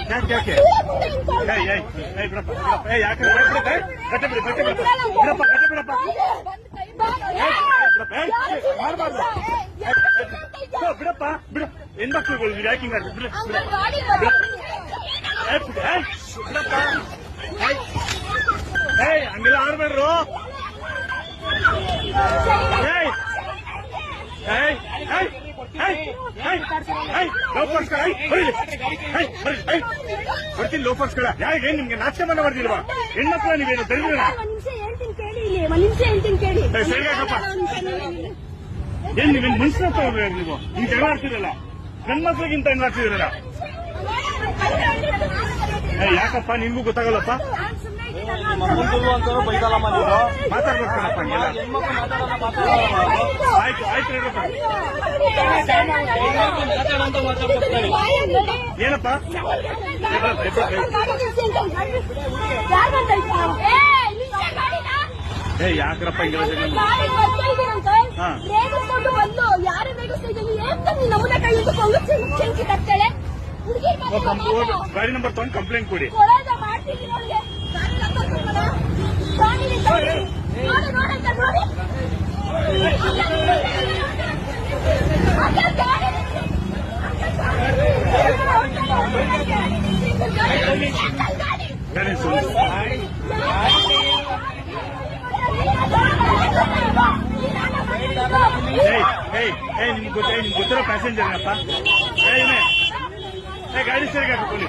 ಯಾಕೆ ಬಿಡಪ್ಪ ಯಾಕೆ ಕಟ್ಟೆ ಬಿಡಪ್ಪ ಬಿಡಪ್ಪ ಬಿಡ ಹೆಣ್ಮಕ್ಳುಗಳು ಯಾಕಿಂಗ್ ಬಿಡಪ್ಪ ಹಂಗೆಲ್ಲ ಆಡ್ಬೇಡ್ರು ಬರ್ತೀನಿ ಲೋಫರ್ಸ್ಗಳ ಯಾಕೆ ನಿಮ್ಗೆ ನಾಚಿಕೆ ಮನೆ ಬರ್ದಿಲ್ವಾ ಹೆಣ್ಮಕ್ಳ ನೀವೇನು ತಿಳಿದ್ರಣ ಸರಿಯಾಗಪ್ಪ ಏನ್ ನೀವೇನು ಮನುಷ್ಯನ ತಗೋಬೇಕು ನೀವು ಹಿಂಗ್ ಜಗಳ ಆಡ್ತಿರಲ್ಲ ಹೆಣ್ಮಕ್ಳಿಗಿಂತ ಹೆಂಗ್ ಆಡ್ತಿದಿರಲ್ಲ ಯಾಕಪ್ಪ ನಿಮ್ಗೂ ಗೊತ್ತಾಗಲ್ಲಪ್ಪ ಮಾತಾಡ್ಬೇಕಲ್ಲಪ್ಪ ಆಯ್ತು ಆಯ್ತು ಹೇಳಪ್ಪ ಏನಪ್ಪ ಯಾಕ್ರಪ್ಪ ಗಾಡಿ ನಂಬರ್ ತಗೊಂಡು ಕಂಪ್ಲೇಂಟ್ ಕೊಡಿ ನಿಮ್ಗೆ ಗೊತ್ತಿರೋ ಪ್ಯಾಸೆಂಜರ್ನಪ್ಪ ಗಾಡಿ ಸರಿಗೆ ಹಾಕೊಳ್ಳಿ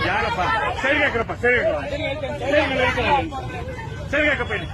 ಯಾರಪ್ಪ ಸರಿಗೆ ಹಾಕ್ರಪ್ಪ ಸರಿಗೆ ಸರಿಗೆ ಹಾಕಪ್ಪ ಇಲ್ಲಿ